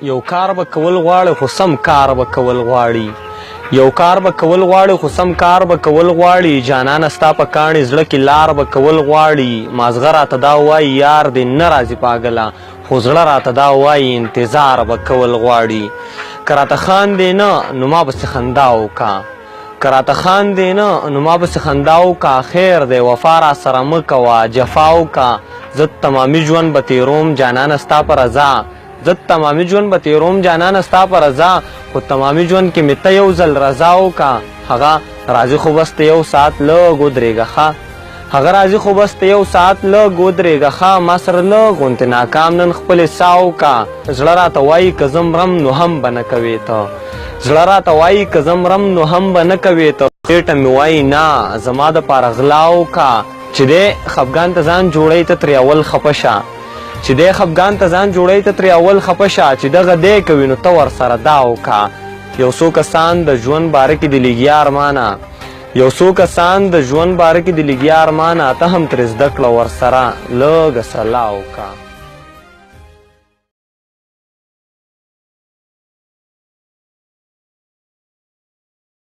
یو کار به کول غواړي خو سم کار به کول غواړي یو کار به کول غواړي خو سم کار به کول غواړي جانانه ستا په کاڼي زړه کې لار به کول غواړي مازغه راته دا وایي یار دې نه راځي پاګله خو زړه راته دا وایي انتظار به کول غواړي که راته خاندې نه نو ما پسې خندا وکړه که راته خاندې نه نو ما پسې خندا وکړه خیر دی وفا را سره مه کوه جفا وکړه زه تمامي ژوند به تېروم جانانه ستا په رضا زه تمامي ژوند به تېروم جانانه ستا په رضا خو تمامي ژوند کې مې ته یو ځل رضا وکړه هغه راځي خو بس ته یو ساعت لږ ودرېږه ښه هغه راځي خو بس ته یو ساعت لږ ودرېږه ښه ما سره لږ غوندې ناکام نن خپلې سا وکړه زړه راته وایي که زه مرم نو هم به نه کوې ته زړه راته وایي که زه مرم نو هم به نه کوې ته خېټه مې وایي نه زما دپاره غلا وکړه چې دی خفګان ته ځان جوړوي ته ترې اول خفه شه چې دی خفګان ته ځان جوړوي ته ترې اول خفه شه چې دغه دی کوي نو ته ورسره دا وکړه یو څو کسان د ژوند باره کې د لګیا ارمانه یو څو کسان د ژوند باره کې د لګیا ارمانه ته هم ترې زده کړه ورسره لږه سلا وکړه